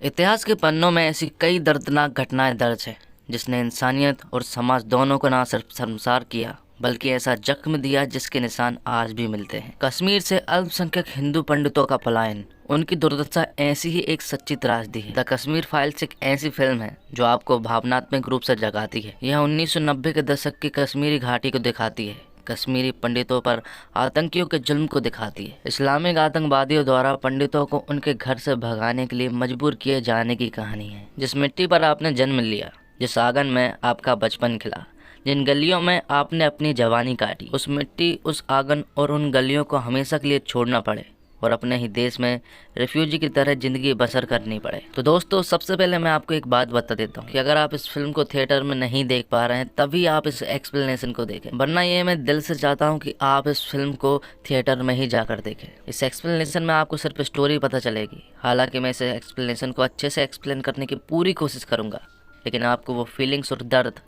इतिहास के पन्नों में ऐसी कई दर्दनाक घटनाएं दर्ज है जिसने इंसानियत और समाज दोनों को ना सिर्फ शर्मसार किया बल्कि ऐसा जख्म दिया जिसके निशान आज भी मिलते हैं। कश्मीर से अल्पसंख्यक हिंदू पंडितों का पलायन, उनकी दुर्दशा ऐसी ही एक सच्ची त्रासदी है। द कश्मीर फाइल्स एक ऐसी फिल्म है जो आपको भावनात्मक रूप से जगाती है। यह 1990 के दशक की कश्मीरी घाटी को दिखाती है, कश्मीरी पंडितों पर आतंकियों के जुल्म को दिखाती है। इस्लामिक आतंकवादियों द्वारा पंडितों को उनके घर से भगाने के लिए मजबूर किए जाने की कहानी है। जिस मिट्टी पर आपने जन्म लिया, जिस आंगन में आपका बचपन खिला, जिन गलियों में आपने अपनी जवानी काटी, उस मिट्टी, उस आंगन और उन गलियों को हमेशा के लिए छोड़ना पड़े और अपने ही देश में रिफ्यूजी की तरह ज़िंदगी बसर करनी पड़े। तो दोस्तों, सबसे पहले मैं आपको एक बात बता देता हूँ कि अगर आप इस फिल्म को थिएटर में नहीं देख पा रहे हैं तभी आप इस एक्सप्लेनेशन को देखें, वरना ये मैं दिल से चाहता हूँ कि आप इस फिल्म को थिएटर में ही जाकर देखें। इस एक्सप्लेनेशन में आपको सिर्फ स्टोरी पता चलेगी। हालांकि मैं इस एक्सप्लेनेशन को अच्छे से एक्सप्लेन करने की पूरी कोशिश करूँगा, लेकिन आपको वो फीलिंग्स और दर्द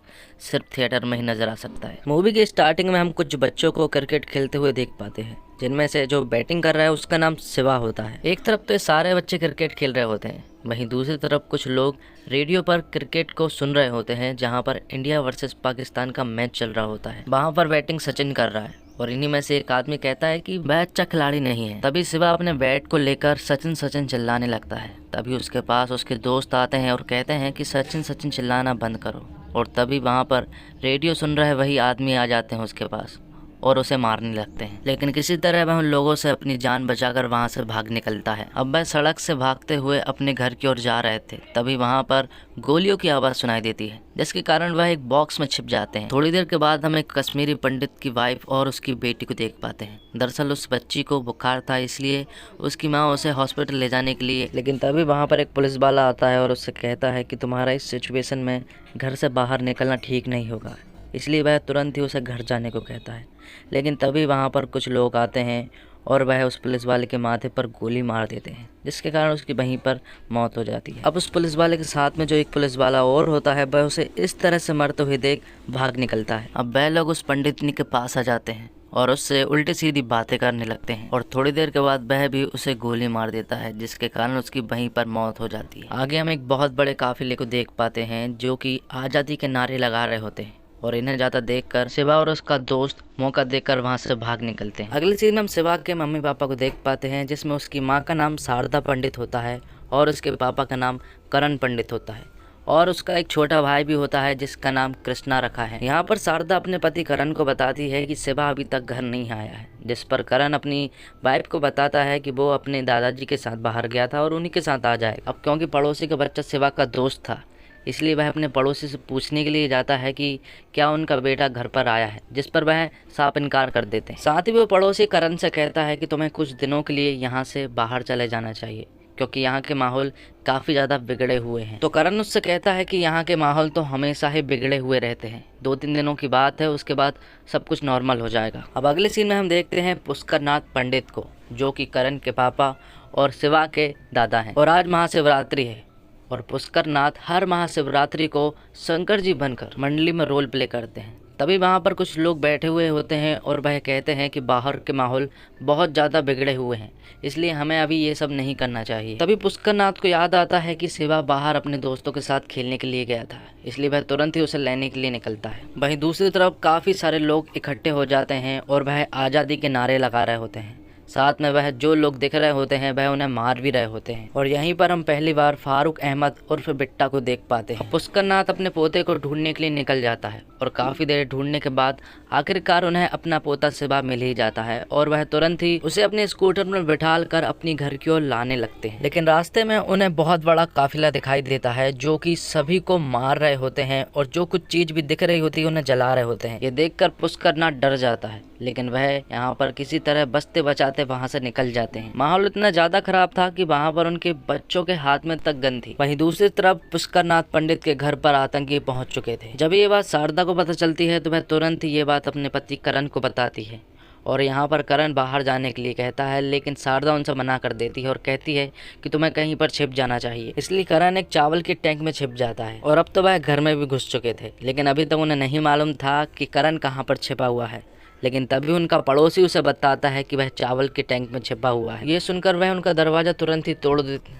सिर्फ थिएटर में ही नजर आ सकता है। मूवी की स्टार्टिंग में हम कुछ बच्चों को क्रिकेट खेलते हुए देख पाते हैं, जिनमें से जो बैटिंग कर रहा है उसका नाम शिवा होता है। एक तरफ तो ये सारे बच्चे क्रिकेट खेल रहे होते हैं, वहीं दूसरी तरफ कुछ लोग रेडियो पर क्रिकेट को सुन रहे होते हैं, जहां पर इंडिया वर्सेस पाकिस्तान का मैच चल रहा होता है। वहां पर बैटिंग सचिन कर रहा है और इन्हीं में से एक आदमी कहता है कि वह अच्छा खिलाड़ी नहीं है। तभी शिवा अपने बैट को लेकर सचिन सचिन चिल्लाने लगता है। तभी उसके पास उसके दोस्त आते हैं और कहते हैं कि सचिन सचिन चिल्लाना बंद करो। और तभी वहाँ पर रेडियो सुन रहे वही आदमी आ जाते हैं उसके पास और उसे मारने लगते हैं। लेकिन किसी तरह वह उन लोगों से अपनी जान बचाकर वहां से भाग निकलता है। अब वह सड़क से भागते हुए अपने घर की ओर जा रहे थे, तभी वहां पर गोलियों की आवाज़ सुनाई देती है, जिसके कारण वह एक बॉक्स में छिप जाते हैं। थोड़ी देर के बाद हम एक कश्मीरी पंडित की वाइफ और उसकी बेटी को देख पाते हैं। दरअसल उस बच्ची को बुखार था, इसलिए उसकी माँ उसे हॉस्पिटल ले जाने के लिए, लेकिन तभी वहाँ पर एक पुलिस वाला आता है और उससे कहता है कि तुम्हारा इस सिचुएशन में घर से बाहर निकलना ठीक नहीं होगा। इसलिए वह तुरंत ही उसे घर जाने को कहता है। लेकिन तभी वहाँ पर कुछ लोग आते हैं और वह उस पुलिस वाले के माथे पर गोली मार देते हैं, जिसके कारण उसकी वहीं पर मौत हो जाती है। अब उस पुलिस वाले के साथ में जो एक पुलिस वाला और होता है, वह उसे इस तरह से मरते हुए देख भाग निकलता है। अब वह लोग उस पंडितनी के पास आ जाते हैं और उससे उल्टी सीधी बातें करने लगते हैं और थोड़ी देर के बाद वह भी उसे गोली मार देता है, जिसके कारण उसकी वहीं पर मौत हो जाती है। आगे हम एक बहुत बड़े काफिले को देख पाते हैं जो कि आज़ादी के नारे लगा रहे होते हैं और इन्हें जाता देखकर शिवा और उसका दोस्त मौका देखकर वहां से भाग निकलते हैं। अगली सीन में हम शिवा के मम्मी पापा को देख पाते हैं, जिसमें उसकी माँ का नाम शारदा पंडित होता है और उसके पापा का नाम करण पंडित होता है और उसका एक छोटा भाई भी होता है जिसका नाम कृष्णा रखा है। यहाँ पर शारदा अपने पति करण को बताती है कि शिवा अभी तक घर नहीं आया है, जिस पर करण अपनी वाइफ को बताता है कि वो अपने दादाजी के साथ बाहर गया था और उन्हीं के साथ आ जाएगा। अब क्योंकि पड़ोसी का बच्चा शिवा का दोस्त था, इसलिए वह अपने पड़ोसी से पूछने के लिए जाता है कि क्या उनका बेटा घर पर आया है, जिस पर वह साफ इनकार कर देते हैं। साथ ही वो पड़ोसी करण से कहता है कि तुम्हें कुछ दिनों के लिए यहाँ से बाहर चले जाना चाहिए, क्योंकि यहाँ के माहौल काफ़ी ज़्यादा बिगड़े हुए हैं। तो करण उससे कहता है कि यहाँ के माहौल तो हमेशा ही बिगड़े हुए रहते हैं, 2-3 दिनों की बात है, उसके बाद सब कुछ नॉर्मल हो जाएगा। अब अगले सीन में हम देखते हैं पुष्कर नाथ पंडित को, जो कि करण के पापा और शिवा के दादा हैं। और आज महाशिवरात्रि है और पुष्कर नाथ हर महाशिवरात्रि को शंकर जी बनकर मंडली में रोल प्ले करते हैं। तभी वहाँ पर कुछ लोग बैठे हुए होते हैं और वह कहते हैं कि बाहर के माहौल बहुत ज़्यादा बिगड़े हुए हैं, इसलिए हमें अभी ये सब नहीं करना चाहिए। तभी पुष्कर नाथ को याद आता है कि शिवा बाहर अपने दोस्तों के साथ खेलने के लिए गया था, इसलिए वह तुरंत ही उसे लेने के लिए निकलता है। वहीं दूसरी तरफ काफ़ी सारे लोग इकट्ठे हो जाते हैं और वह आज़ादी के नारे लगा रहे होते हैं। साथ में वह जो लोग दिख रहे होते हैं वह उन्हें मार भी रहे होते हैं। और यहीं पर हम पहली बार फारूक अहमद उर्फ बिट्टा को देख पाते हैं। पुष्कर नाथ अपने पोते को ढूंढने के लिए निकल जाता है और काफी देर ढूंढने के बाद आखिरकार उन्हें अपना पोता शिवा मिल ही जाता है और वह तुरंत ही उसे अपने स्कूटर में बिठाल कर अपनी घर की ओर लाने लगते हैं। लेकिन रास्ते में उन्हें बहुत बड़ा काफिला दिखाई देता है जो कि सभी को मार रहे होते हैं और जो कुछ चीज भी दिख रही होती है उन्हें जला रहे होते हैं। ये देखकर पुष्कर नाथ डर जाता है, लेकिन वह यहाँ पर किसी तरह बचते बचाते वहाँ से निकल जाते हैं। माहौल इतना ज्यादा खराब था कि वहाँ पर उनके बच्चों के हाथ में तक गन थी। वहीं दूसरी तरफ पुष्कर नाथ पंडित के घर पर आतंकी पहुँच चुके थे। जब ये बात शारदा को पता चलती है तो वह तुरंत ही ये बात अपने पति करण को बताती है और यहाँ पर करण बाहर जाने के लिए कहता है, लेकिन शारदा उनसे मना कर देती है और कहती है कि तुम्हें कहीं पर छिप जाना चाहिए। इसलिए करण एक चावल के टैंक में छिप जाता है और अब तो वह घर में भी घुस चुके थे, लेकिन अभी तक उन्हें नहीं मालूम था कि करण कहाँ पर छिपा हुआ है। लेकिन तभी उनका पड़ोसी उसे बताता है कि वह चावल के टैंक में छिपा हुआ है। ये सुनकर वह उनका दरवाजा तुरंत ही तोड़ देती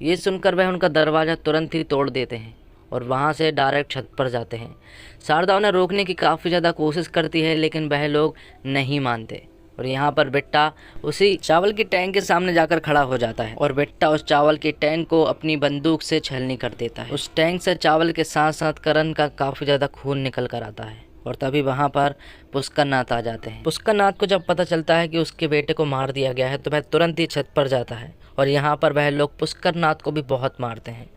ये सुनकर वह उनका दरवाज़ा तुरंत ही तोड़ देते हैं और वहाँ से डायरेक्ट छत पर जाते हैं। शारदा उन्हें रोकने की काफ़ी ज़्यादा कोशिश करती है, लेकिन वह लोग नहीं मानते और यहाँ पर बिट्टा उसी चावल की टैंक के सामने जाकर खड़ा हो जाता है और बिट्टा उस चावल की टैंक को अपनी बंदूक से छलनी कर देता है। उस टैंक से चावल के साथ साथ करण का काफ़ी ज़्यादा खून निकल कर आता है और तभी वहाँ पर पुष्कर नाथ आ जाते हैं। पुष्कर नाथ को जब पता चलता है कि उसके बेटे को मार दिया गया है तो वह तुरंत ही छत पर जाता है और यहाँ पर वह लोग पुष्कर नाथ को भी बहुत मारते हैं।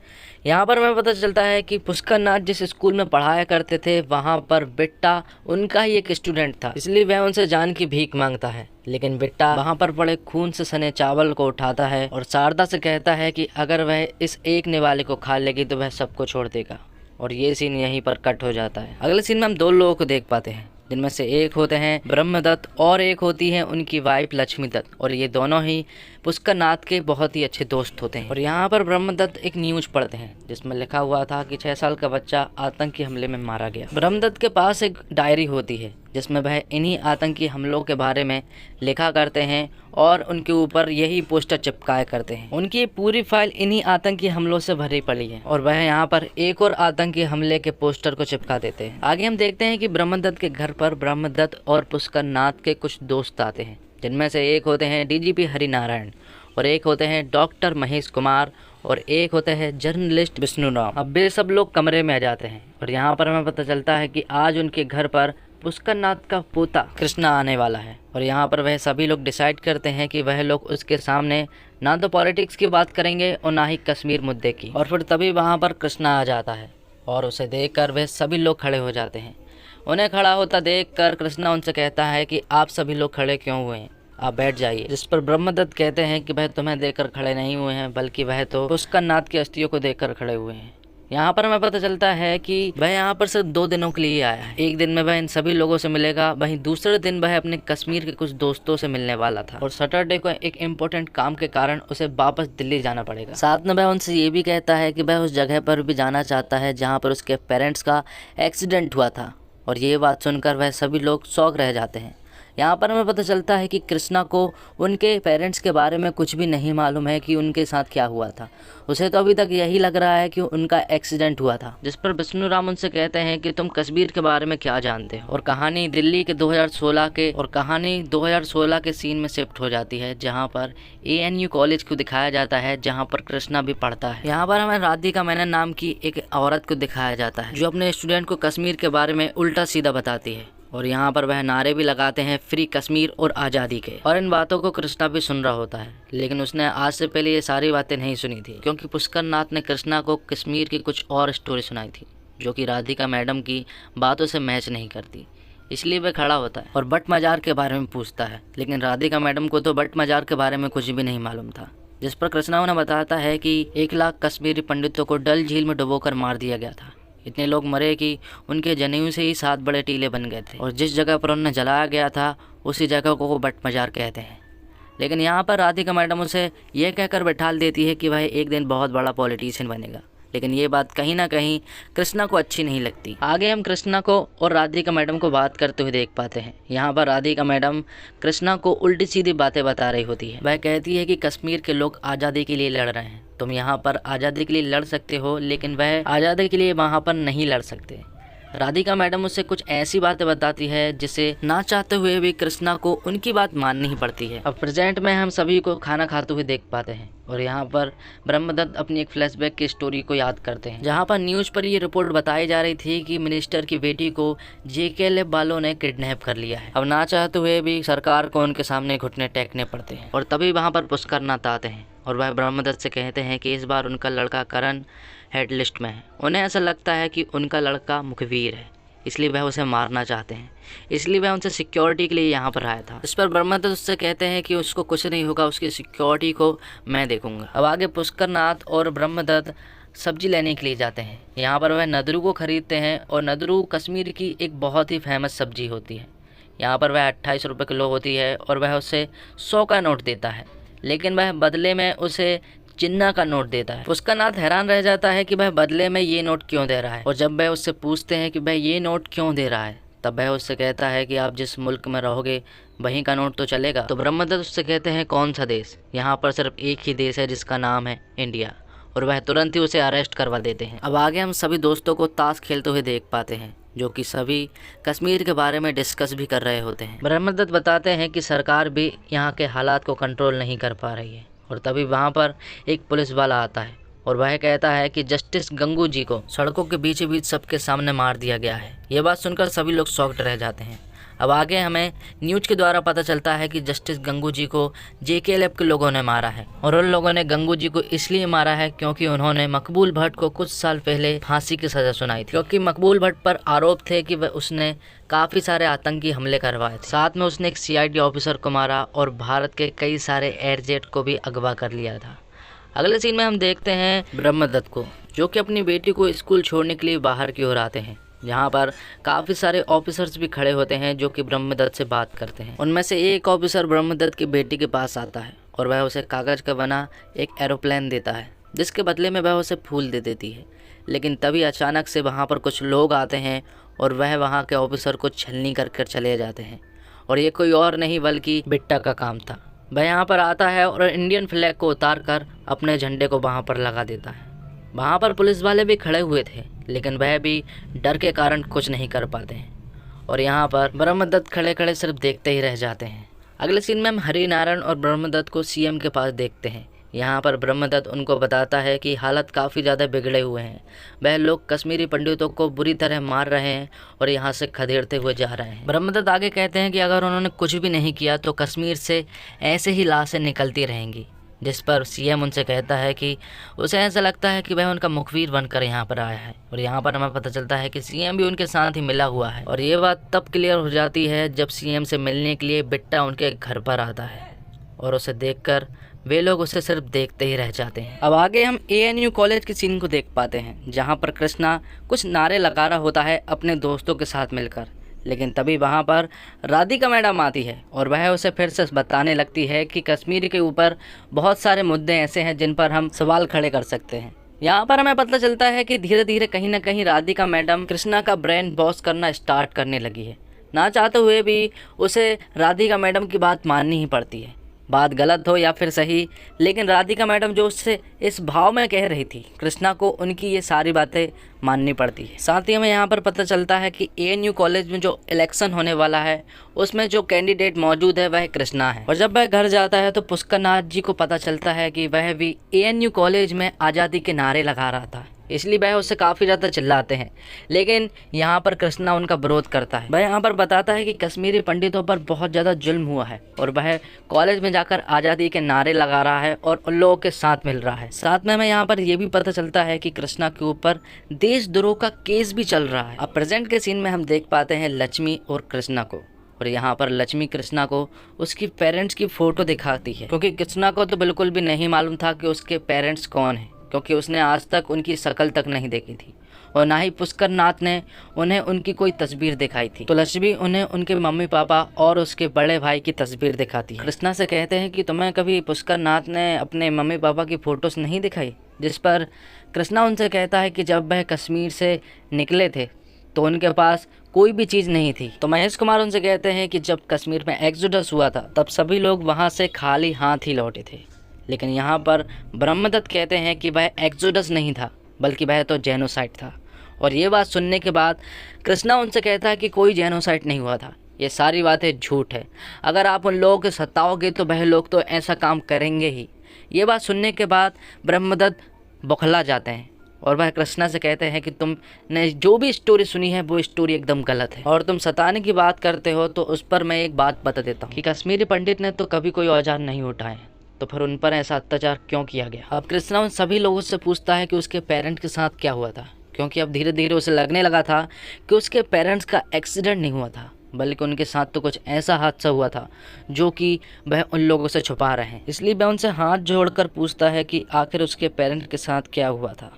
यहाँ पर हमें पता चलता है कि पुष्कर नाथ जिस स्कूल में पढ़ाया करते थे वहाँ पर बिट्टा उनका ही एक स्टूडेंट था, इसलिए वह उनसे जान की भीख मांगता है। लेकिन बिट्टा वहाँ पर पड़े खून से सने चावल को उठाता है और शारदा से कहता है कि अगर वह इस एक निवाले को खा लेगी तो वह सबको छोड़ देगा। और ये सीन यहीं पर कट हो जाता है। अगले सीन में हम दो लोगों को देख पाते हैं, जिनमें से एक होते हैं ब्रह्मदत्त और एक होती है उनकी वाइफ लक्ष्मी दत्त, और ये दोनों ही पुष्कर नाथ के बहुत ही अच्छे दोस्त होते हैं। और यहाँ पर ब्रह्मदत्त एक न्यूज पढ़ते हैं जिसमें लिखा हुआ था कि 6 साल का बच्चा आतंकी हमले में मारा गया। ब्रह्मदत्त के पास एक डायरी होती है जिसमें वह इन्हीं आतंकी हमलों के बारे में लिखा करते हैं और उनके ऊपर यही पोस्टर चिपकाए करते हैं। उनकी पूरी फाइल इन्हीं आतंकी हमलों से भरी पड़ी है और वह यहाँ पर एक और आतंकी हमले के पोस्टर को चिपका देते हैं। आगे हम देखते हैं कि ब्रह्मदत्त के घर पर ब्रह्मदत्त और पुष्कर नाथ के कुछ दोस्त आते हैं, जिनमें से एक होते हैं डीजीपी हरिनारायण और एक होते हैं डॉक्टर महेश कुमार और एक होते हैं जर्नलिस्ट विष्णु राम। अब वे सब लोग कमरे में आ जाते हैं और यहाँ पर हमें पता चलता है कि आज उनके घर पर पुष्कर नाथ का पोता कृष्णा आने वाला है और यहाँ पर वह सभी लोग डिसाइड करते हैं कि वह लोग उसके सामने ना तो पॉलिटिक्स की बात करेंगे और ना ही कश्मीर मुद्दे की। और फिर तभी वहाँ पर कृष्णा आ जाता है और उसे देखकर वह सभी लोग खड़े हो जाते हैं। उन्हें खड़ा होता देखकर कृष्णा उनसे कहता है कि आप सभी लोग खड़े क्यों हुए हैं, आप बैठ जाइए। जिस पर ब्रह्मदत्त कहते हैं कि वह तुम्हें देखकर खड़े नहीं हुए हैं, बल्कि वह तो पुष्कर नाथ की अस्थियों को देखकर खड़े हुए हैं। यहाँ पर हमें पता चलता है कि वह यहाँ पर सिर्फ 2 दिनों के लिए आया है। एक दिन में वह इन सभी लोगों से मिलेगा, वहीं दूसरे दिन वह अपने कश्मीर के कुछ दोस्तों से मिलने वाला था और सैटरडे को एक इम्पोर्टेंट काम के कारण उसे वापस दिल्ली जाना पड़ेगा। साथ में वह उनसे ये भी कहता है कि वह उस जगह पर भी जाना चाहता है जहाँ पर उसके पेरेंट्स का एक्सीडेंट हुआ था। और ये बात सुनकर वह सभी लोग शॉक रह जाते हैं। यहाँ पर हमें पता चलता है कि कृष्णा को उनके पेरेंट्स के बारे में कुछ भी नहीं मालूम है कि उनके साथ क्या हुआ था। उसे तो अभी तक यही लग रहा है कि उनका एक्सीडेंट हुआ था। जिस पर विष्णु राम उनसे कहते हैं कि तुम कश्मीर के बारे में क्या जानते हो। और कहानी दिल्ली के 2016 के सीन में शिफ्ट हो जाती है, जहाँ पर ANU कॉलेज को दिखाया जाता है, जहाँ पर कृष्णा भी पढ़ता है। यहाँ पर हमें राधिका मेनन नाम की एक औरत को दिखाया जाता है जो अपने स्टूडेंट को कश्मीर के बारे में उल्टा सीधा बताती है और यहाँ पर वह नारे भी लगाते हैं फ्री कश्मीर और आज़ादी के। और इन बातों को कृष्णा भी सुन रहा होता है, लेकिन उसने आज से पहले ये सारी बातें नहीं सुनी थी, क्योंकि पुष्कर नाथ ने कृष्णा को कश्मीर की कुछ और स्टोरी सुनाई थी जो कि राधिका मैडम की बातों से मैच नहीं करती। इसलिए वह खड़ा होता है और बट मजार के बारे में पूछता है, लेकिन राधिका मैडम को तो बट मजार के बारे में कुछ भी नहीं मालूम था। जिस पर कृष्णा उन्हें बताता है कि 1 लाख कश्मीरी पंडितों को डल झील में डुबोकर मार दिया गया था। इतने लोग मरे कि उनके जनेऊ से ही 7 बड़े टीले बन गए थे और जिस जगह पर उन्हें जलाया गया था उसी जगह को वो बट मजार कहते हैं। लेकिन यहाँ पर राधिका मैडम उसे यह कहकर बैठा देती है कि वह एक दिन बहुत बड़ा पॉलिटिशियन बनेगा, लेकिन ये बात कहीं ना कहीं कृष्णा को अच्छी नहीं लगती। आगे हम कृष्णा को और राधिका मैडम को बात करते हुए देख पाते हैं। यहाँ पर राधिका मैडम कृष्णा को उल्टी सीधी बातें बता रही होती है। वह कहती है कि कश्मीर के लोग आज़ादी के लिए लड़ रहे हैं, तुम यहाँ पर आज़ादी के लिए लड़ सकते हो, लेकिन वह आज़ादी के लिए वहाँ पर नहीं लड़ सकते। राधिका मैडम उससे कुछ ऐसी बातें बताती है जिसे ना चाहते हुए भी कृष्णा को उनकी बात माननी ही पड़ती है। अब प्रेजेंट में हम सभी को खाना खाते हुए देख पाते हैं और यहाँ पर ब्रह्मदत्त अपनी एक फ्लैशबैक की स्टोरी को याद करते हैं, जहाँ पर न्यूज़ पर ये रिपोर्ट बताई जा रही थी कि मिनिस्टर की बेटी को JK लैब वालों ने किडनैप कर लिया है। अब ना चाहते हुए भी सरकार को उनके सामने घुटने टेकने पड़ते हैं और तभी वहाँ पर पुष्कर नाथ आते हैं और वह ब्रह्मदत्त से कहते हैं कि इस बार उनका लड़का करण हेड लिस्ट में है। उन्हें ऐसा लगता है कि उनका लड़का मुखवीर है, इसलिए वह उसे मारना चाहते हैं, इसलिए वह उनसे सिक्योरिटी के लिए यहाँ पर आया था। इस पर ब्रह्मदत्त उससे कहते हैं कि उसको कुछ नहीं होगा, उसकी सिक्योरिटी को मैं देखूंगा। अब आगे पुष्कर नाथ और ब्रह्मदत्त सब्जी लेने के लिए जाते हैं। यहाँ पर वह नदरू को खरीदते हैं और नदरू कश्मीर की एक बहुत ही फेमस सब्जी होती है। यहाँ पर वह 28 रुपये किलो होती है और वह उसे 100 का नोट देता है, लेकिन वह बदले में उसे चिन्ना का नोट देता है। पुष्कर नाथ हैरान रह जाता है कि वह बदले में ये नोट क्यों दे रहा है, और जब वह उससे पूछते हैं कि वह ये नोट क्यों दे रहा है, तब वह उससे कहता है कि आप जिस मुल्क में रहोगे वहीं का नोट तो चलेगा। तो ब्रह्मदत्त उससे कहते हैं कौन सा देश, यहाँ पर सिर्फ एक ही देश है जिसका नाम है इंडिया, और वह तुरंत ही उसे अरेस्ट करवा देते हैं। अब आगे हम सभी दोस्तों को ताश खेलते हुए देख पाते हैं, जो कि सभी कश्मीर के बारे में डिस्कस भी कर रहे होते हैं। ब्रह्मदत्त बताते हैं कि सरकार भी यहाँ के हालात को कंट्रोल नहीं कर पा रही है, और तभी वहाँ पर एक पुलिस वाला आता है और वह कहता है कि जस्टिस गंगू जी को सड़कों के बीचों बीच सबके सामने मार दिया गया है। ये बात सुनकर सभी लोग शॉक्ड रह जाते हैं। अब आगे हमें न्यूज के द्वारा पता चलता है कि जस्टिस गंगू जी को JK लैब के लोगों ने मारा है, और उन लोगों ने गंगू जी को इसलिए मारा है क्योंकि उन्होंने मकबूल भट्ट को कुछ साल पहले फांसी की सजा सुनाई थी, क्योंकि मकबूल भट्ट पर आरोप थे कि वह उसने काफ़ी सारे आतंकी हमले करवाए थे। साथ में उसने एक CID ऑफिसर को मारा और भारत के कई सारे एयरजेट को भी अगवा कर लिया था। अगले सीन में हम देखते हैं ब्रह्मदत्त को, जो कि अपनी बेटी को स्कूल छोड़ने के लिए बाहर की ओर आते हैं। यहाँ पर काफ़ी सारे ऑफिसर्स भी खड़े होते हैं जो कि ब्रह्मदत्त से बात करते हैं। उनमें से एक ऑफिसर ब्रह्मदत्त की बेटी के पास आता है और वह उसे कागज़ का बना एक एरोप्लेन देता है, जिसके बदले में वह उसे फूल दे देती है। लेकिन तभी अचानक से वहाँ पर कुछ लोग आते हैं और वह वहाँ के ऑफिसर को छलनी कर कर चले जाते हैं, और ये कोई और नहीं बल्कि बिट्टा का काम था। वह यहाँ पर आता है और इंडियन फ्लैग को उतार कर अपने झंडे को वहाँ पर लगा देता है। वहाँ पर पुलिस वाले भी खड़े हुए थे, लेकिन वह भी डर के कारण कुछ नहीं कर पाते हैं, और यहाँ पर ब्रह्मदत्त खड़े खड़े सिर्फ देखते ही रह जाते हैं। अगले सीन में हम हरिनारायण और ब्रह्मदत्त को CM के पास देखते हैं। यहाँ पर ब्रह्मदत्त उनको बताता है कि हालत काफ़ी ज़्यादा बिगड़े हुए हैं, वह लोग कश्मीरी पंडितों को बुरी तरह मार रहे हैं और यहाँ से खदेड़ते हुए जा रहे हैं। ब्रह्मदत्त आगे कहते हैं कि अगर उन्होंने कुछ भी नहीं किया तो कश्मीर से ऐसे ही लाशें निकलती रहेंगी, जिस पर CM उनसे कहता है कि उसे ऐसा लगता है कि वह उनका मुखबिर बनकर यहाँ पर आया है, और यहाँ पर हमें पता चलता है कि CM भी उनके साथ ही मिला हुआ है। और ये बात तब क्लियर हो जाती है जब CM से मिलने के लिए बिट्टा उनके घर पर आता है, और उसे देखकर वे लोग उसे सिर्फ देखते ही रह जाते हैं। अब आगे हम ANU कॉलेज की सीन को देख पाते हैं, जहाँ पर कृष्णा कुछ नारे लगा रहा होता है अपने दोस्तों के साथ मिलकर। लेकिन तभी वहाँ पर राधिका मैडम आती है और वह उसे फिर से बताने लगती है कि कश्मीर के ऊपर बहुत सारे मुद्दे ऐसे हैं जिन पर हम सवाल खड़े कर सकते हैं। यहाँ पर हमें पता चलता है कि धीरे धीरे कहीं ना कहीं राधिका मैडम कृष्णा का ब्रेन वॉश करना स्टार्ट करने लगी है। ना चाहते हुए भी उसे राधिका मैडम की बात माननी ही पड़ती है, बात गलत हो या फिर सही, लेकिन राधिका मैडम जो उससे इस भाव में कह रही थी, कृष्णा को उनकी ये सारी बातें माननी पड़ती है। साथ ही हमें यहाँ पर पता चलता है कि ANU कॉलेज में जो इलेक्शन होने वाला है उसमें जो कैंडिडेट मौजूद है वह कृष्णा है। और जब वह घर जाता है तो पुष्कर नाथ जी को पता चलता है कि वह भी ANU कॉलेज में आज़ादी के नारे लगा रहा था, इसलिए वह उससे काफ़ी ज़्यादा चिल्लाते हैं। लेकिन यहाँ पर कृष्णा उनका विरोध करता है। वह यहाँ पर बताता है कि कश्मीरी पंडितों पर बहुत ज़्यादा जुल्म हुआ है और वह कॉलेज में जाकर आज़ादी के नारे लगा रहा है और उन लोगों के साथ मिल रहा है। साथ में हमें यहाँ पर यह भी पता चलता है कि कृष्णा के ऊपर देशद्रोह का केस भी चल रहा है। अब प्रेजेंट के सीन में हम देख पाते हैं लक्ष्मी और कृष्णा को, और यहाँ पर लक्ष्मी कृष्णा को उसकी पेरेंट्स की फ़ोटो दिखाती है, क्योंकि कृष्णा को तो बिल्कुल भी नहीं मालूम था कि उसके पेरेंट्स कौन हैं, क्योंकि उसने आज तक उनकी शक्ल तक नहीं देखी थी, और ना ही पुष्कर नाथ ने उन्हें उनकी कोई तस्वीर दिखाई थी। तो लक्ष्मी उन्हें उनके मम्मी पापा और उसके बड़े भाई की तस्वीर दिखाती है। कृष्णा से कहते हैं कि तुम्हें कभी पुष्कर नाथ ने अपने मम्मी पापा की फ़ोटोज़ नहीं दिखाई, जिस पर कृष्णा उनसे कहता है कि जब वह कश्मीर से निकले थे तो उनके पास कोई भी चीज़ नहीं थी। तो महेश कुमार उनसे कहते हैं कि जब कश्मीर में एक्सोडस हुआ था तब सभी लोग वहाँ से खाली हाथ ही लौटे थे। लेकिन यहाँ पर ब्रह्मदत्त कहते हैं कि वह एक्सोडस नहीं था, बल्कि वह तो जेनोसाइड था। और ये बात सुनने के बाद कृष्णा उनसे कहता है कि कोई जेनोसाइड नहीं हुआ था, ये सारी बातें झूठ है। अगर आप उन लोगों के सताओगे तो वह लोग तो ऐसा काम करेंगे ही। ये बात सुनने के बाद ब्रह्मदत्त बौखला जाते हैं और वह कृष्णा से कहते हैं कि तुमने जो भी स्टोरी सुनी है वो स्टोरी एकदम गलत है, और तुम सताने की बात करते हो तो उस पर मैं एक बात बता देता हूँ कि कश्मीरी पंडित ने तो कभी कोई औजार नहीं उठाए, तो फिर उन पर ऐसा अत्याचार क्यों किया गया। अब कृष्णा उन सभी लोगों से पूछता है कि उसके पेरेंट्स के साथ क्या हुआ था, क्योंकि अब धीरे धीरे उसे लगने लगा था कि उसके पेरेंट्स का एक्सीडेंट नहीं हुआ था, बल्कि उनके साथ तो कुछ ऐसा हादसा हुआ था जो कि वह उन लोगों से छुपा रहे हैं। इसलिए वह उनसे हाथ जोड़कर पूछता है कि आखिर उसके पेरेंट्स के साथ क्या हुआ था,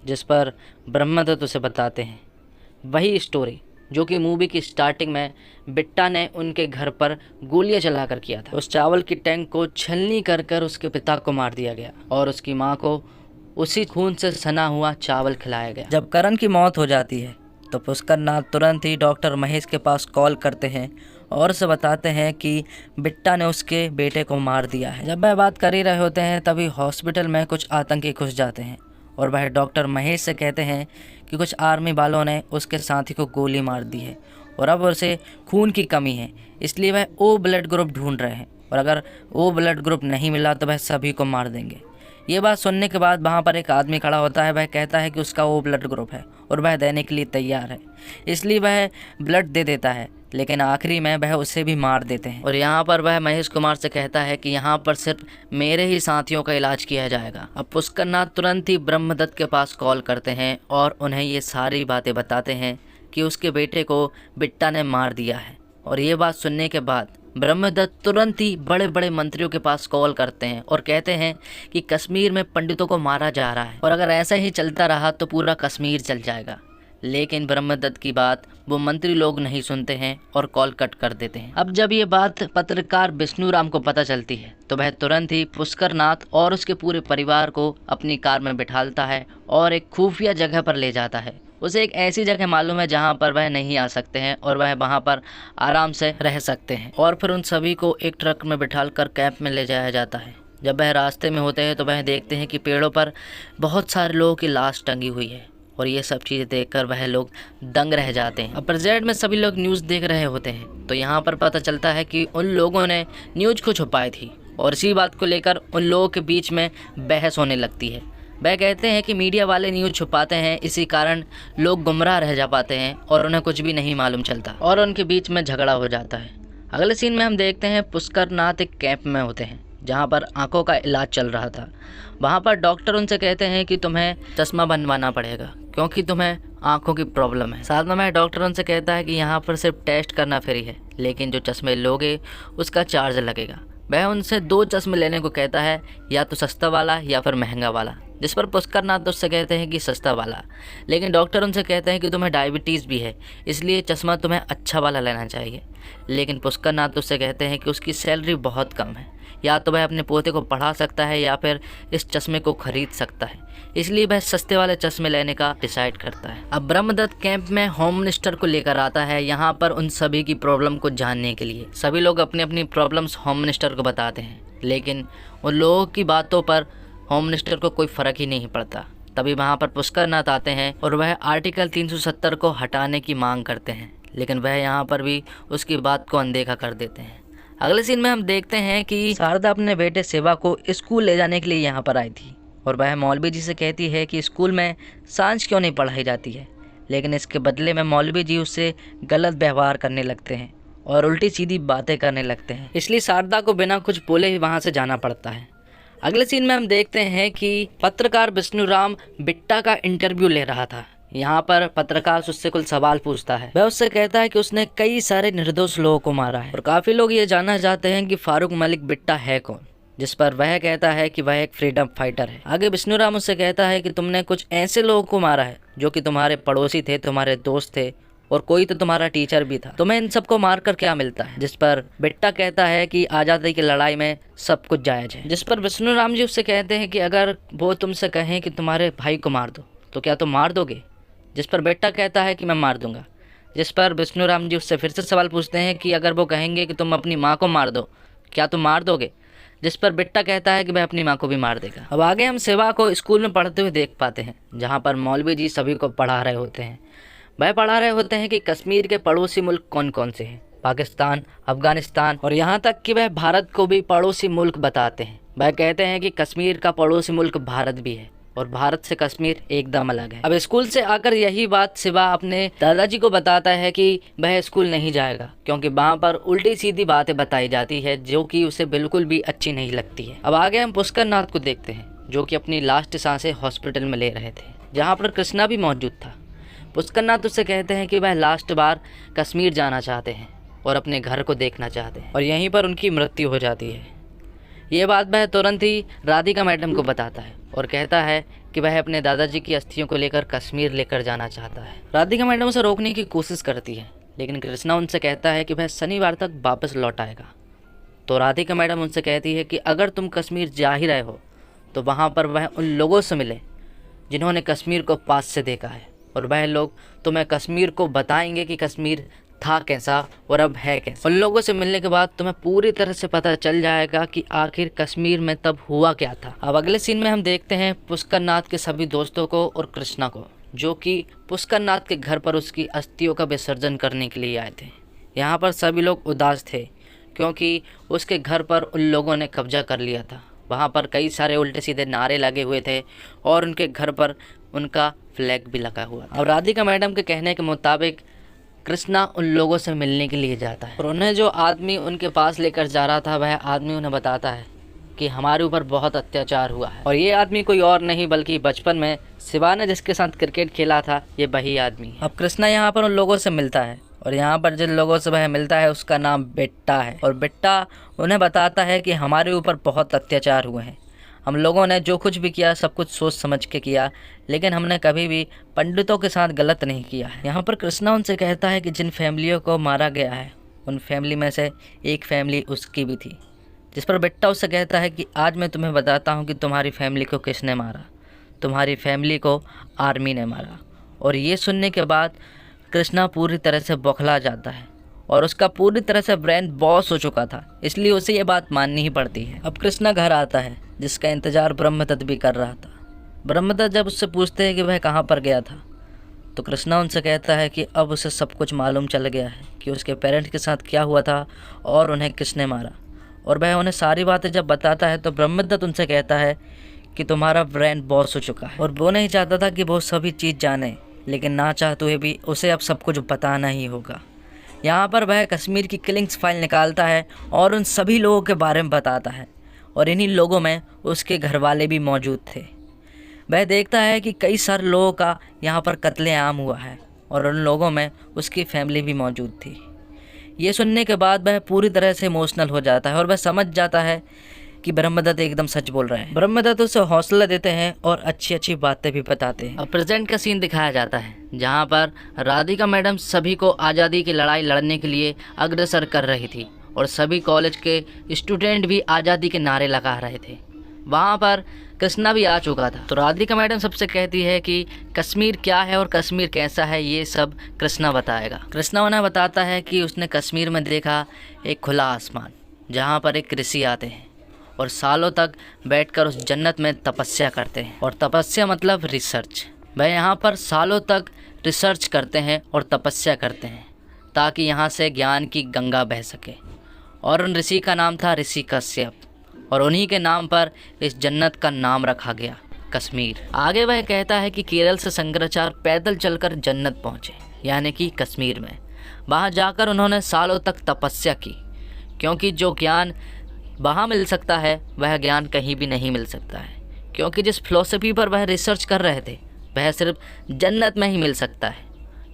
जिस पर ब्रह्मदत्त उसे बताते हैं वही स्टोरी जो कि मूवी की स्टार्टिंग में बिट्टा ने उनके घर पर गोलियां चलाकर किया था। उस चावल की टैंक को छलनी कर कर उसके पिता को मार दिया गया और उसकी माँ को उसी खून से सना हुआ चावल खिलाया गया। जब करण की मौत हो जाती है तो पुष्कर नाथ तुरंत ही डॉक्टर महेश के पास कॉल करते हैं और उसे बताते हैं कि बिट्टा ने उसके बेटे को मार दिया है। जब वह बात कर ही रहे होते हैं तभी हॉस्पिटल में कुछ आतंकी घुस जाते हैं और वह डॉक्टर महेश से कहते हैं कि कुछ आर्मी वालों ने उसके साथी को गोली मार दी है और अब उसे खून की कमी है, इसलिए वह ओ ब्लड ग्रुप ढूंढ रहे हैं और अगर ओ ब्लड ग्रुप नहीं मिला तो वह सभी को मार देंगे। ये बात सुनने के बाद वहाँ पर एक आदमी खड़ा होता है। वह कहता है कि उसका ओ ब्लड ग्रुप है और वह देने के लिए तैयार है, इसलिए वह ब्लड दे देता है, लेकिन आखिरी में वह उसे भी मार देते हैं। और यहाँ पर वह महेश कुमार से कहता है कि यहाँ पर सिर्फ मेरे ही साथियों का इलाज किया जाएगा। अब पुष्कर नाथ तुरंत ही ब्रह्मदत्त के पास कॉल करते हैं और उन्हें ये सारी बातें बताते हैं कि उसके बेटे को बिट्टा ने मार दिया है। और ये बात सुनने के बाद ब्रह्मदत्त तुरंत ही बड़े बड़े मंत्रियों के पास कॉल करते हैं और कहते हैं कि कश्मीर में पंडितों को मारा जा रहा है और अगर ऐसा ही चलता रहा तो पूरा कश्मीर जल जाएगा। लेकिन ब्रह्मदत्त की बात वो मंत्री लोग नहीं सुनते हैं और कॉल कट कर देते हैं। अब जब ये बात पत्रकार विष्णुराम को पता चलती है तो वह तुरंत ही पुष्कर नाथ और उसके पूरे परिवार को अपनी कार में बिठालता है और एक खुफिया जगह पर ले जाता है। उसे एक ऐसी जगह मालूम है जहाँ पर वह नहीं आ सकते हैं और वह वहाँ पर आराम से रह सकते हैं। और फिर उन सभी को एक ट्रक में बिठाकर कैंप में ले जाया जाता है। जब वह रास्ते में होते हैं तो वह देखते हैं कि पेड़ों पर बहुत सारे लोगों की लाश टंगी हुई है और ये सब चीज़ें देखकर वह लोग दंग रह जाते हैं। अब प्रेजेंट में सभी लोग न्यूज़ देख रहे होते हैं तो यहाँ पर पता चलता है कि उन लोगों ने न्यूज़ को छुपाई थी और इसी बात को लेकर उन लोगों के बीच में बहस होने लगती है। वह कहते हैं कि मीडिया वाले न्यूज़ छुपाते हैं, इसी कारण लोग गुमराह रह जा पाते हैं और उन्हें कुछ भी नहीं मालूम चलता और उनके बीच में झगड़ा हो जाता है। अगले सीन में हम देखते हैं पुष्कर नाथ एक कैंप में होते हैं जहाँ पर आंखों का इलाज चल रहा था। वहाँ पर डॉक्टर उनसे कहते हैं कि तुम्हें चश्मा बनवाना पड़ेगा क्योंकि तुम्हें आंखों की प्रॉब्लम है। साथ में डॉक्टर उनसे कहता है कि यहाँ पर सिर्फ टेस्ट करना फ्री है, लेकिन जो चश्मे लोगे उसका चार्ज लगेगा। वह उनसे 2 चश्मे लेने को कहता है, या तो सस्ता वाला या फिर महंगा वाला, जिस पर पुष्कर नाथ उससे कहते हैं कि सस्ता वाला। लेकिन डॉक्टर उनसे कहते हैं कि तुम्हें डायबिटीज़ भी है, इसलिए चश्मा तुम्हें अच्छा वाला लेना चाहिए। लेकिन पुष्कर नाथ उससे कहते हैं कि उसकी सैलरी बहुत कम है, या तो वह अपने पोते को पढ़ा सकता है या फिर इस चश्मे को खरीद सकता है, इसलिए वह सस्ते वाले चश्मे लेने का डिसाइड करता है। अब ब्रह्मदत्त कैंप में होम मिनिस्टर को लेकर आता है यहाँ पर उन सभी की प्रॉब्लम को जानने के लिए। सभी लोग अपनी अपनी प्रॉब्लम्स होम मिनिस्टर को बताते हैं, लेकिन उन लोगों की बातों पर होम मिनिस्टर को कोई फ़र्क ही नहीं पड़ता। तभी वहाँ पर पुष्कर नाथ आते हैं और वह आर्टिकल 370 को हटाने की मांग करते हैं, लेकिन वह यहाँ पर भी उसकी बात को अनदेखा कर देते हैं। अगले सीन में हम देखते हैं कि शारदा अपने बेटे सेवा को स्कूल ले जाने के लिए यहाँ पर आई थी और वह मौलवी जी से कहती है कि स्कूल में साइंस क्यों नहीं पढ़ाई जाती है, लेकिन इसके बदले में मौलवी जी उससे गलत व्यवहार करने लगते हैं और उल्टी सीधी बातें करने लगते हैं, इसलिए शारदा को बिना कुछ बोले ही वहाँ से जाना पड़ता है। अगले सीन में हम देखते हैं कि पत्रकार विष्णुराम बिट्टा का इंटरव्यू ले रहा था। यहाँ पर पत्रकार उससे कुछ सवाल पूछता है। वह उससे कहता है कि उसने कई सारे निर्दोष लोगों को मारा है और काफ़ी लोग ये जानना चाहते हैं कि फारूक मलिक बिट्टा है कौन, जिस पर वह कहता है कि वह एक फ्रीडम फाइटर है। आगे विष्णुराम उससे कहता है कि तुमने कुछ ऐसे लोगों को मारा है जो कि तुम्हारे पड़ोसी थे, तुम्हारे दोस्त थे और कोई तो तुम्हारा टीचर भी था। तुम्हें इन सबको मारकर क्या मिलता है? जिस पर बिट्टा कहता है कि आज़ादी की लड़ाई में सब कुछ जायज़ है। जिस पर विष्णुराम जी उससे कहते हैं कि अगर वो तुमसे कहें कि तुम्हारे भाई को मार दो तो क्या तुम मार दोगे? जिस पर बिट्टा कहता है कि मैं मार दूंगा। जिस पर विष्णुराम जी उससे फिर से सवाल पूछते हैं कि अगर वो कहेंगे कि तुम अपनी माँ को मार दो, क्या तुम मार दोगे? जिस पर बिट्टा कहता है कि वह अपनी माँ को भी मार देगा। अब आगे हम सेवा को स्कूल में पढ़ते हुए देख पाते हैं, जहाँ पर मौलवी जी सभी को पढ़ा रहे होते हैं। वह पढ़ा रहे होते हैं कि कश्मीर के पड़ोसी मुल्क कौन कौन से हैं, पाकिस्तान, अफगानिस्तान और यहाँ तक कि वह भारत को भी पड़ोसी मुल्क बताते हैं। वह कहते हैं कि कश्मीर का पड़ोसी मुल्क भारत भी है और भारत से कश्मीर एकदम अलग है। अब स्कूल से आकर यही बात शिवा अपने दादाजी को बताता है कि वह स्कूल नहीं जाएगा क्योंकि वहाँ पर उल्टी सीधी बातें बताई जाती है जो कि उसे बिल्कुल भी अच्छी नहीं लगती है। अब आगे हम पुष्कर नाथ को देखते हैं जो कि अपनी लास्ट सांसें हॉस्पिटल में ले रहे थे, जहाँ पर कृष्णा भी मौजूद था। पुष्कर नाथ उससे कहते हैं कि वह लास्ट बार कश्मीर जाना चाहते हैं और अपने घर को देखना चाहते हैं और यहीं पर उनकी मृत्यु हो जाती है। ये बात वह तुरंत ही राधिका मैडम को बताता है और कहता है कि वह अपने दादाजी की अस्थियों को लेकर कश्मीर लेकर जाना चाहता है। राधिका मैडम उसे रोकने की कोशिश करती है, लेकिन कृष्णा उनसे कहता है कि वह शनिवार तक वापस लौट आएगा। तो राधिका मैडम उनसे कहती है कि अगर तुम कश्मीर जा ही रहे हो तो वहाँ पर वह उन लोगों से मिले जिन्होंने कश्मीर को पास से देखा है और वह लोग तुम्हें कश्मीर को बताएंगे कि कश्मीर था कैसा और अब है कैसा। उन लोगों से मिलने के बाद तुम्हें पूरी तरह से पता चल जाएगा कि आखिर कश्मीर में तब हुआ क्या था। अब अगले सीन में हम देखते हैं पुष्कर नाथ के सभी दोस्तों को और कृष्णा को, जो कि पुष्कर नाथ के घर पर उसकी अस्थियों का विसर्जन करने के लिए आए थे। यहाँ पर सभी लोग उदास थे क्योंकि उसके घर पर उन लोगों ने कब्जा कर लिया था। वहाँ पर कई सारे उल्टे सीधे नारे लगे हुए थे और उनके घर पर उनका फ्लैग भी लगा हुआ। अब राधिका मैडम के कहने के मुताबिक कृष्णा उन लोगों से मिलने के लिए जाता है और उन्हें जो आदमी उनके पास लेकर जा रहा था वह आदमी उन्हें बताता है कि हमारे ऊपर बहुत अत्याचार हुआ है। और ये आदमी कोई और नहीं बल्कि बचपन में शिवा ने जिसके साथ क्रिकेट खेला था, ये वही आदमी है। अब कृष्णा यहाँ पर उन लोगों से मिलता है और यहाँ पर जिन लोगों से वह मिलता है उसका नाम बिट्टा है। और बिट्टा उन्हें बताता है कि हमारे ऊपर बहुत अत्याचार हुए हैं, हम लोगों ने जो कुछ भी किया सब कुछ सोच समझ के किया, लेकिन हमने कभी भी पंडितों के साथ गलत नहीं किया है। यहाँ पर कृष्णा उनसे कहता है कि जिन फैमिलियों को मारा गया है उन फैमिली में से एक फैमिली उसकी भी थी, जिस पर बिट्टा उससे कहता है कि आज मैं तुम्हें बताता हूँ कि तुम्हारी फैमिली को किसने मारा। तुम्हारी फैमिली को आर्मी ने मारा। और ये सुनने के बाद कृष्णा पूरी तरह से बौखला जाता है और उसका पूरी तरह से ब्रेन बॉस हो चुका था, इसलिए उसे ये बात माननी ही पड़ती है। अब कृष्णा घर आता है जिसका इंतज़ार ब्रह्मदत्त भी कर रहा था। ब्रह्मदत्त जब उससे पूछते हैं कि वह कहाँ पर गया था तो कृष्णा उनसे कहता है कि अब उसे सब कुछ मालूम चल गया है कि उसके पेरेंट्स के साथ क्या हुआ था और उन्हें किसने मारा। और वह उन्हें सारी बातें जब बताता है तो ब्रह्मदत्त उनसे कहता है कि तुम्हारा ब्रेन बॉस हो चुका है। और वो नहीं चाहता था कि वो सभी चीज़ जाने, लेकिन ना चाहते हुए भी उसे अब सब कुछ बताना ही होगा। यहाँ पर वह कश्मीर की किलिंग्स फाइल निकालता है और उन सभी लोगों के बारे में बताता है और इन्हीं लोगों में उसके घर वाले भी मौजूद थे। वह देखता है कि कई सारे लोगों का यहाँ पर कत्लेआम हुआ है और उन लोगों में उसकी फैमिली भी मौजूद थी। ये सुनने के बाद वह पूरी तरह से इमोशनल हो जाता है और वह समझ जाता है कि ब्रह्मदत्त एकदम सच बोल रहे हैं। ब्रह्मदत्त उसे हौसला देते हैं और अच्छी अच्छी बातें भी बताते हैं। अब प्रेजेंट का सीन दिखाया जाता है जहाँ पर राधिका मैडम सभी को आज़ादी की लड़ाई लड़ने के लिए अग्रसर कर रही थी और सभी कॉलेज के स्टूडेंट भी आज़ादी के नारे लगा रहे थे। वहाँ पर कृष्णा भी आ चुका था। तो राधिका मैडम सबसे कहती है कि कश्मीर क्या है और कश्मीर कैसा है ये सब कृष्णा बताएगा। कृष्णा उन्हें बताता है कि उसने कश्मीर में देखा एक खुला आसमान जहाँ पर एक ऋषि आते हैं और सालों तक बैठकर उस जन्नत में तपस्या करते हैं। और तपस्या मतलब रिसर्च। वह यहाँ पर सालों तक रिसर्च करते हैं और तपस्या करते हैं ताकि यहाँ से ज्ञान की गंगा बह सके। और उन ऋषि का नाम था ऋषि कश्यप और उन्हीं के नाम पर इस जन्नत का नाम रखा गया कश्मीर। आगे वह कहता है कि केरल से शंकराचार्य पैदल चलकर जन्नत पहुँचे यानी कि कश्मीर में। वहाँ जाकर उन्होंने सालों तक तपस्या की क्योंकि जो ज्ञान वहाँ मिल सकता है वह ज्ञान कहीं भी नहीं मिल सकता है, क्योंकि जिस फिलॉसफी पर वह रिसर्च कर रहे थे वह सिर्फ जन्नत में ही मिल सकता है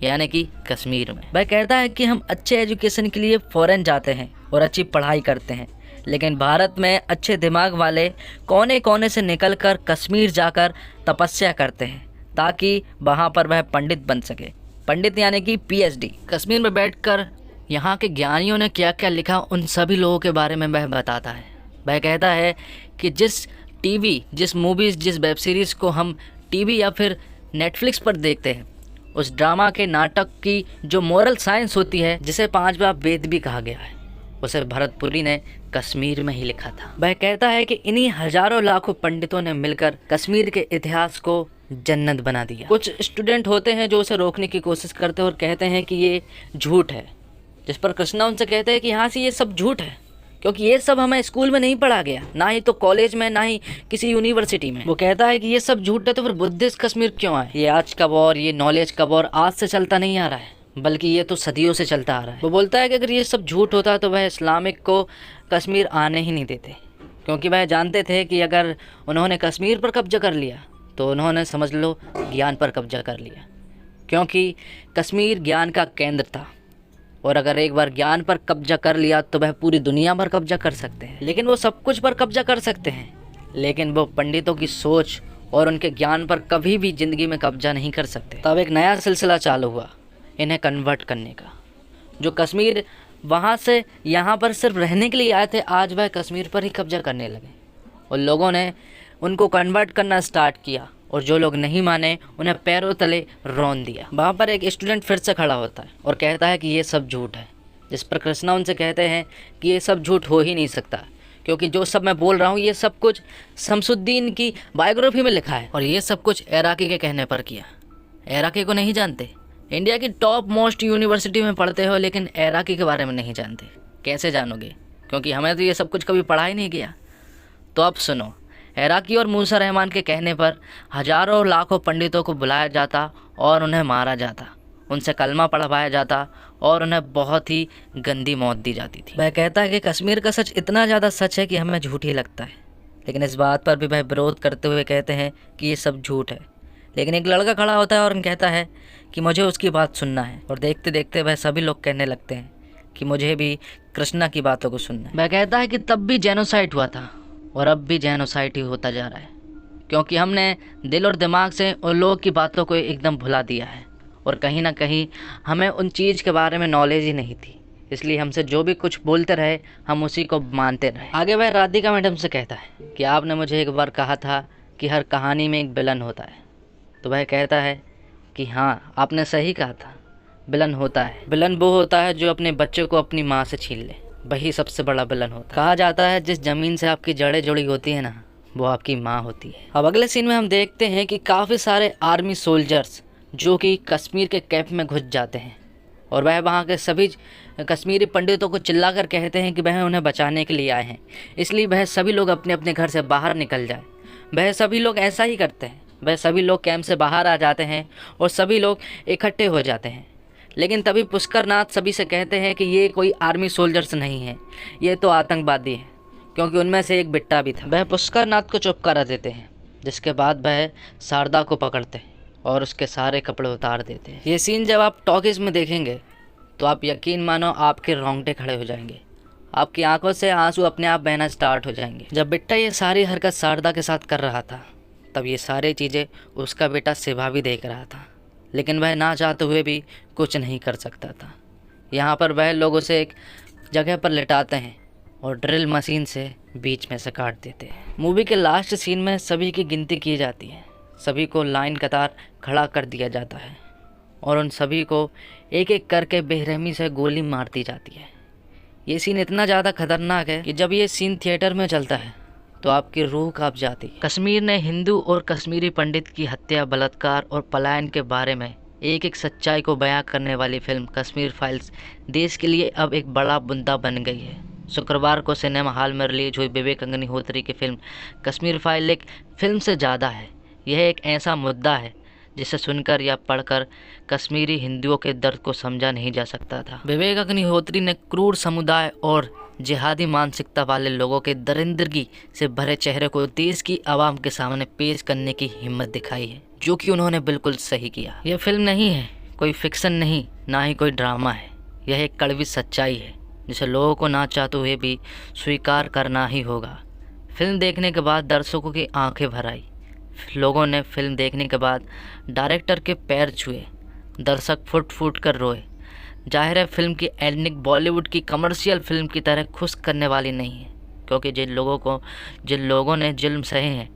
यानी कि कश्मीर में। वह कहता है कि हम अच्छे एजुकेशन के लिए फ़ॉरेन जाते हैं और अच्छी पढ़ाई करते हैं, लेकिन भारत में अच्छे दिमाग वाले कोने कोने से निकलकर कश्मीर जाकर तपस्या करते हैं ताकि वहाँ पर वह पंडित बन सके। पंडित यानी कि PhD। कश्मीर में बैठकर यहाँ के ज्ञानियों ने क्या क्या लिखा उन सभी लोगों के बारे में वह बताता है। वह कहता है कि जिस टीवी, जिस मूवीज़, जिस वेब सीरीज़ को हम टीवी या फिर नेटफ्लिक्स पर देखते हैं, उस ड्रामा के नाटक की जो मोरल साइंस होती है, जिसे पांचवा वेद भी कहा गया है, उसे भरतपुरी ने कश्मीर में ही लिखा था। वह कहता है कि इन्हीं हजारों लाखों पंडितों ने मिलकर कश्मीर के इतिहास को जन्नत बना दिया। कुछ स्टूडेंट होते हैं जो उसे रोकने की कोशिश करते हैं और कहते हैं कि ये झूठ है, जिस पर कृष्णा उनसे कहते हैं कि यहाँ से ये सब झूठ है क्योंकि ये सब हमें स्कूल में नहीं पढ़ा गया, ना ही तो कॉलेज में, ना ही किसी यूनिवर्सिटी में। वो कहता है कि ये सब झूठ है तो फिर बुद्धिस्ट कश्मीर क्यों आए? ये आज का वॉर, ये नॉलेज का वॉर आज से चलता नहीं आ रहा है बल्कि ये तो सदियों से चलता आ रहा है। वो बोलता है कि अगर ये सब झूठ होता तो वह इस्लामिक को कश्मीर आने ही नहीं देते, क्योंकि वह जानते थे कि अगर उन्होंने कश्मीर पर कब्जा कर लिया तो उन्होंने समझ लो ज्ञान पर कब्जा कर लिया, क्योंकि कश्मीर ज्ञान का केंद्र था और अगर एक बार ज्ञान पर कब्जा कर लिया तो वह पूरी दुनिया पर कब्जा कर सकते हैं। लेकिन वो सब कुछ पर कब्जा कर सकते हैं, लेकिन वो पंडितों की सोच और उनके ज्ञान पर कभी भी ज़िंदगी में कब्जा नहीं कर सकते। तब एक नया सिलसिला चालू हुआ इन्हें कन्वर्ट करने का। जो कश्मीर वहाँ से यहाँ पर सिर्फ रहने के लिए आए थे, आज वह कश्मीर पर ही कब्जा करने लगे। उन लोगों ने उनको कन्वर्ट करना स्टार्ट किया और जो लोग नहीं माने उन्हें पैरों तले रौंद दिया। वहाँ पर एक स्टूडेंट फिर से खड़ा होता है और कहता है कि ये सब झूठ है, जिस पर कृष्णा उनसे कहते हैं कि ये सब झूठ हो ही नहीं सकता, क्योंकि जो सब मैं बोल रहा हूँ ये सब कुछ शमसुद्दीन की बायोग्राफी में लिखा है और ये सब कुछ इराकी के कहने पर किया। इराकी को नहीं जानते? इंडिया की टॉप मोस्ट यूनिवर्सिटी में पढ़ते हो लेकिन इराकी के बारे में नहीं जानते। कैसे जानोगे? क्योंकि हमें तो ये सब कुछ कभी पढ़ा ही नहीं गया। तो अब सुनो, इराकी और मूसा रहमान के कहने पर हजारों और लाखों पंडितों को बुलाया जाता और उन्हें मारा जाता, उनसे कलमा पढ़वाया जाता और उन्हें बहुत ही गंदी मौत दी जाती थी। वह कहता है कि कश्मीर का सच इतना ज़्यादा सच है कि हमें झूठ ही लगता है, लेकिन इस बात पर भी वह विरोध करते हुए कहते हैं कि ये सब झूठ है। लेकिन एक लड़का खड़ा होता है और कहता है कि मुझे उसकी बात सुनना है, और देखते देखते वह सभी लोग कहने लगते हैं कि मुझे भी कृष्णा की बातों को सुनना है। वह कहता है कि तब भी जेनोसाइड हुआ था और अब भी जेनोसाइड ही होता जा रहा है, क्योंकि हमने दिल और दिमाग से उन लोगों की बातों को एकदम भुला दिया है और कहीं ना कहीं हमें उन चीज़ के बारे में नॉलेज ही नहीं थी, इसलिए हमसे जो भी कुछ बोलते रहे हम उसी को मानते रहे। आगे वह राधिका मैडम से कहता है कि आपने मुझे एक बार कहा था कि हर कहानी में एक विलन होता है। तो वह कहता है कि हाँ, आपने सही कहा था, विलन होता है। विलन वो होता है जो अपने बच्चे को अपनी माँ से छीन ले, वही सबसे बड़ा विलन होता है। कहा जाता है जिस ज़मीन से आपकी जड़ें जुड़ी होती है ना, वो आपकी माँ होती है। अब अगले सीन में हम देखते हैं कि काफ़ी सारे आर्मी सोल्जर्स जो कि कश्मीर के कैंप में घुस जाते हैं और वह वहाँ के सभी कश्मीरी पंडितों को चिल्लाकर कहते हैं कि वह उन्हें बचाने के लिए आए हैं, इसलिए वह सभी लोग अपने अपने घर से बाहर निकल जाए। वह सभी लोग ऐसा ही करते हैं, वह सभी लोग कैंप से बाहर आ जाते हैं और सभी लोग इकट्ठे हो जाते हैं। लेकिन तभी पुष्कर नाथ सभी से कहते हैं कि ये कोई आर्मी सोल्जर्स नहीं है, ये तो आतंकवादी हैं, क्योंकि उनमें से एक बिट्टा भी था। वह पुष्कर नाथ को चुप करा देते हैं, जिसके बाद वह शारदा को पकड़ते हैं और उसके सारे कपड़े उतार देते हैं। ये सीन जब आप टॉकीज में देखेंगे तो आप यकीन मानो आपके रोंगटे खड़े हो जाएंगे, आपकी आंखों से आंसू अपने आप बहना स्टार्ट हो जाएंगे। जब बिट्टा ये सारी हरकत शारदा के साथ कर रहा था तब ये सारी चीज़ें उसका बेटा शिवा भी देख रहा था, लेकिन वह ना चाहते हुए भी कुछ नहीं कर सकता था। यहाँ पर वह लोग उसे एक जगह पर लिटाते हैं और ड्रिल मशीन से बीच में से काट देते हैं। मूवी के लास्ट सीन में सभी की गिनती की जाती है, सभी को लाइन कतार खड़ा कर दिया जाता है और उन सभी को एक एक करके बेरहमी से गोली मार दी जाती है। ये सीन इतना ज़्यादा खतरनाक है कि जब ये सीन थिएटर में चलता है तो आपकी रूह कांप जाती है। कश्मीर ने हिंदू और कश्मीरी पंडित की हत्या, बलात्कार और पलायन के बारे में एक एक सच्चाई को बयां करने वाली फिल्म कश्मीर फाइल्स देश के लिए अब एक बड़ा मुद्दा बन गई है। शुक्रवार को सिनेमा हॉल में रिलीज हुई विवेक अग्निहोत्री की फिल्म कश्मीर फाइल एक फिल्म से ज़्यादा है। यह एक ऐसा मुद्दा है जिसे सुनकर या पढ़कर कश्मीरी हिंदुओं के दर्द को समझा नहीं जा सकता था। विवेक अग्निहोत्री ने क्रूर समुदाय और जिहादी मानसिकता वाले लोगों के दरिंदगी से भरे चेहरे को देश की आवाम के सामने पेश करने की हिम्मत दिखाई है, जो कि उन्होंने बिल्कुल सही किया। यह फिल्म नहीं है, कोई फिक्सन नहीं, ना ही कोई ड्रामा है। यह एक कड़वी सच्चाई है जिसे लोगों को ना चाहते हुए भी स्वीकार करना ही होगा। फिल्म देखने के बाद दर्शकों की आंखें भर आई। लोगों ने फिल्म देखने के बाद डायरेक्टर के पैर छुए, दर्शक फुट फुट कर रोए। जाहिर है फिल्म की एंडिंग बॉलीवुड की कमर्शियल फिल्म की तरह खुश करने वाली नहीं है, क्योंकि जिन लोगों ने जुल्म सहे हैं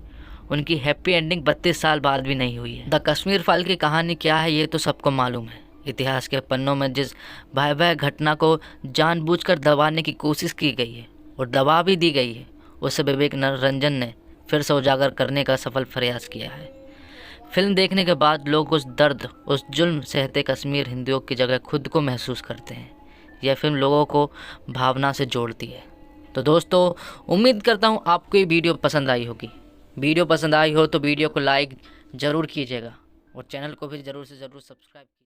उनकी हैप्पी एंडिंग 32 साल बाद भी नहीं हुई है। द कश्मीर फाइल की कहानी क्या है ये तो सबको मालूम है। इतिहास के पन्नों में जिस भयावह घटना को जानबूझकर दबाने की कोशिश की गई है और दबा भी दी गई है, उसे विवेक रंजन ने फिर से उजागर करने का सफल प्रयास किया है। फिल्म देखने के बाद लोग उस दर्द, उस जुल्म सहते कश्मीर हिंदुओं की जगह खुद को महसूस करते हैं। यह फिल्म लोगों को भावना से जोड़ती है। तो दोस्तों, उम्मीद करता हूँ आपको ये वीडियो पसंद आई होगी। वीडियो पसंद आई हो तो वीडियो को लाइक ज़रूर कीजिएगा और चैनल को भी ज़रूर से ज़रूर सब्सक्राइब कीजिए।